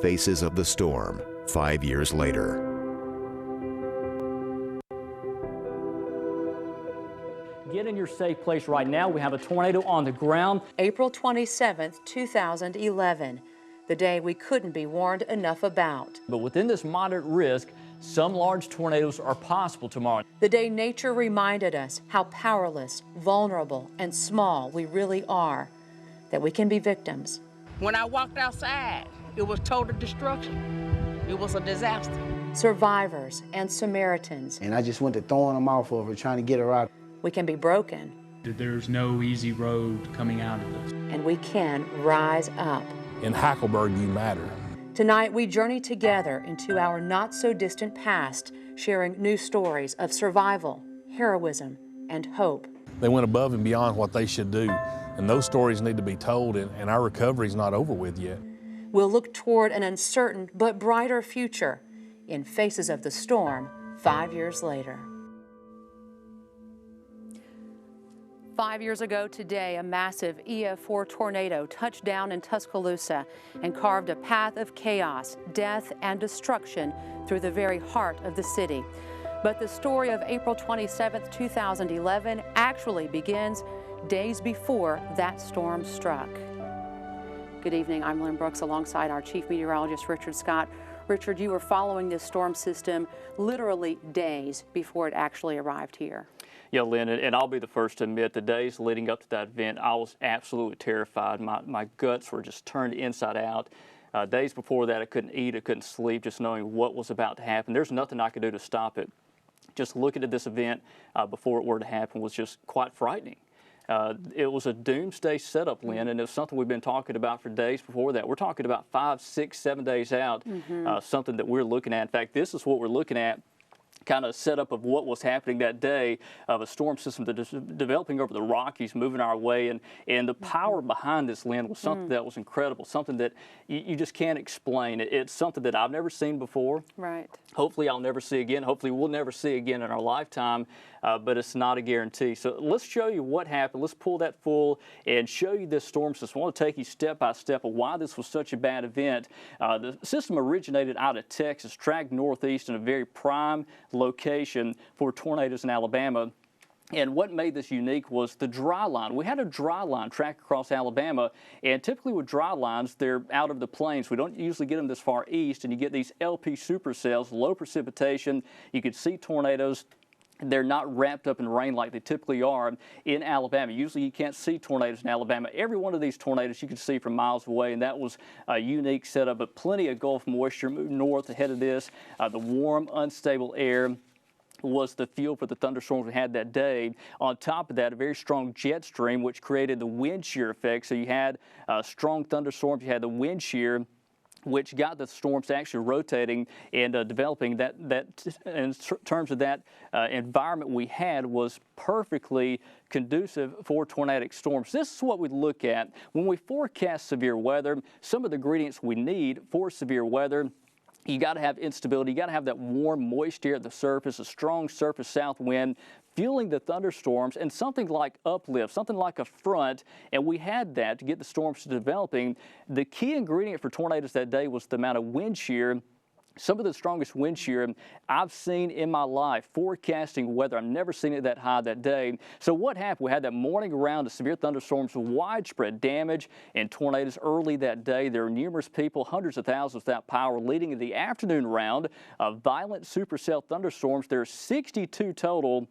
faces of the storm 5 years later. Get in your safe place right now. We have a tornado on the ground. April 27th, 2011, the day we couldn't be warned enough about. But within this moderate risk, some large tornadoes are possible tomorrow. The day nature reminded us how powerless, vulnerable, and small we really are, that we can be victims. When I walked outside, it was total destruction. It was a disaster. Survivors and Samaritans. And I just went to throwing them off of her, trying to get her out. We can be broken. There's no easy road coming out of this. And we can rise up. In Hackleburg, you matter. Tonight, we journey together into our not-so-distant past, sharing new stories of survival, heroism, and hope. They went above and beyond what they should do, and those stories need to be told, and our recovery's not over with yet. We'll look toward an uncertain but brighter future in Faces of the Storm 5 years later. 5 years ago today, a massive EF4 tornado touched down in Tuscaloosa and carved a path of chaos, death, and destruction through the very heart of the city. But the story of April 27, 2011 actually begins days before that storm struck. Good evening, I'm Lynn Brooks alongside our Chief Meteorologist, Richard Scott. Richard, you were following this storm system literally days before it actually arrived here. Yeah, Lynn, and I'll be the first to admit, the days leading up to that event, I was absolutely terrified. My guts were just turned inside out. Days before that, I couldn't eat, I couldn't sleep, just knowing what was about to happen. There's nothing I could do to stop it. Just looking at this event before it were to happen was just quite frightening. It was a doomsday setup, Lynn, and it was something we've been talking about for days before that. We're talking about 5, 6, 7 days out, something that we're looking at. In fact, this is what we're looking at, kind of setup of what was happening that day of a storm system that is developing over the Rockies, moving our way, and the power behind this, Lynn, was something that was incredible, something that you just can't explain. It's something that I've never seen before. Right. Hopefully I'll never see again. Hopefully we'll never see again in our lifetime, but it's not a guarantee. So let's show you what happened. Let's pull that full and show you this storm system. I want to take you step by step of why this was such a bad event. The system originated out of Texas, tracked northeast in a very prime location for tornadoes in Alabama. And what made this unique was the dry line. We had a dry line track across Alabama, and typically with dry lines, they're out of the plains. We don't usually get them this far east, and you get these LP supercells, low precipitation. You could see tornadoes. They're not wrapped up in rain like they typically are in Alabama. Usually you can't see tornadoes in Alabama. Every one of these tornadoes you can see from miles away, and that was a unique setup, but plenty of Gulf moisture moving north ahead of this. The warm, unstable air was the fuel for the thunderstorms we had that day. On top of that, a very strong jet stream, which created the wind shear effect. So you had strong thunderstorms, you had the wind shear, which got the storms actually rotating and developing. That in terms of that environment we had was perfectly conducive for tornadic storms. This is what we look at when we forecast severe weather. Some of the ingredients we need for severe weather: you got to have instability. You got to have that warm, moist air at the surface, a strong surface south wind fueling the thunderstorms, and something like uplift, something like a front. And we had that to get the storms developing. The key ingredient for tornadoes that day was the amount of wind shear. Some of the strongest wind shear I've seen in my life forecasting weather. I've never seen it that high that day. So what happened? We had that morning round of severe thunderstorms, widespread damage, and tornadoes early that day. There were numerous people, hundreds of thousands without power, leading to the afternoon round of violent supercell thunderstorms. There are 62 total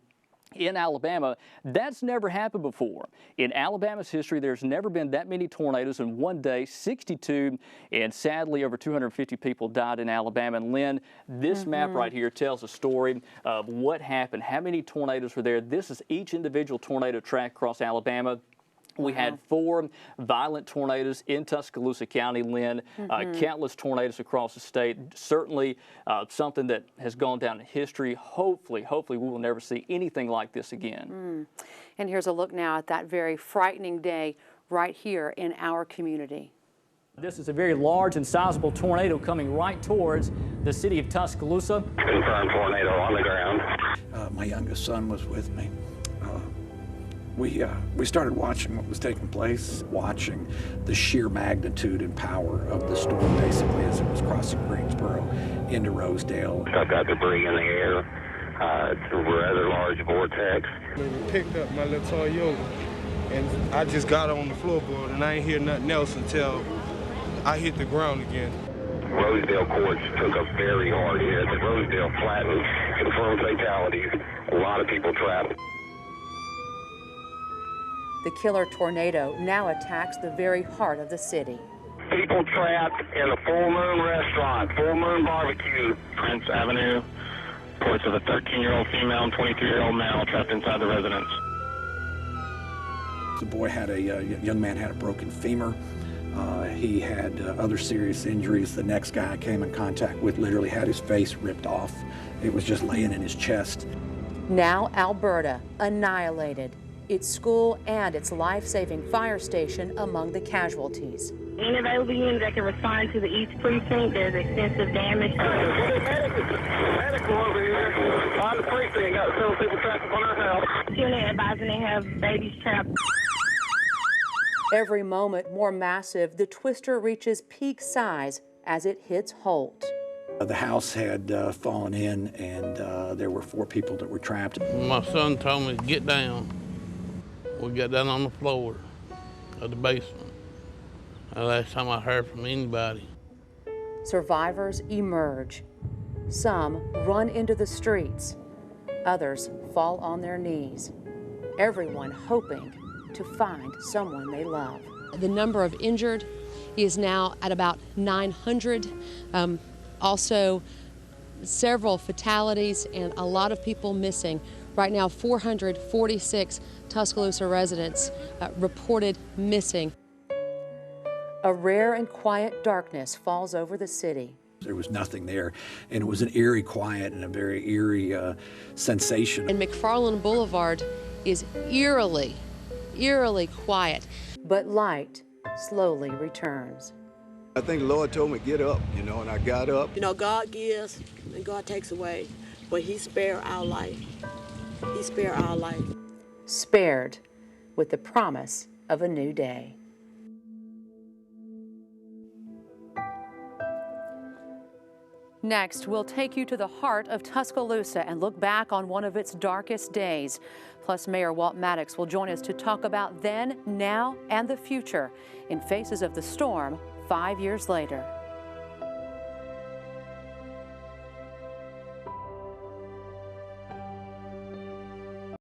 in Alabama. That's never happened before. In Alabama's history, there's never been that many tornadoes in one day, 62, and sadly over 250 people died in Alabama. And Lynn, this map right here tells a story of what happened, how many tornadoes were there. This is each individual tornado track across Alabama. We had 4 violent tornadoes in Tuscaloosa County, Lynn, countless tornadoes across the state. Certainly something that has gone down in history. Hopefully we will never see anything like this again. And here's a look now at that very frightening day right here in our community. This is a very large and sizable tornado coming right towards the city of Tuscaloosa. Confirmed tornado on the ground. My youngest son was with me. We started watching what was taking place, watching the sheer magnitude and power of the storm, basically, as it was across Greensboro into Rosedale. I've got debris in the air. It's a rather large vortex. We picked up my little Toyota, and I just got on the floorboard, and I ain't hear nothing else until I hit the ground again. Rosedale courts took a very hard hit. Rosedale flattened, confirmed fatalities. A lot of people trapped. The killer tornado now attacks the very heart of the city. People trapped in a Full Moon restaurant, Full Moon Barbecue. Prince Avenue, reports of a 13-year-old female and 23-year-old male trapped inside the residence. The boy had a young man had a broken femur. He had other serious injuries. The next guy I came in contact with literally had his face ripped off. It was just laying in his chest. Now Alberta annihilated, its school and its life-saving fire station among the casualties. Any available unit that can respond to the East Precinct, there's extensive damage. Medical over here on the precinct. Got several people trapped on our house. Unit advising they have babies trapped. Every moment more massive, the twister reaches peak size as it hits Holt. The house had fallen in, and there were 4 people that were trapped. My son told me to get down. We got down on the floor of the basement. The last time I heard from anybody. Survivors emerge. Some run into the streets. Others fall on their knees. Everyone hoping to find someone they love. The number of injured is now at about 900. Also, several fatalities and a lot of people missing. Right now, 446 Tuscaloosa residents reported missing. A rare and quiet darkness falls over the city. There was nothing there, and it was an eerie quiet and a very eerie sensation. And McFarland Boulevard is eerily quiet, but light slowly returns. I think the Lord told me to get up, and I got up. God gives and God takes away, but He spared our life. He spared our life. Spared with the promise of a new day. Next, we'll take you to the heart of Tuscaloosa and look back on one of its darkest days. Plus, Mayor Walt Maddox will join us to talk about then, now, and the future in Faces of the Storm 5 years later.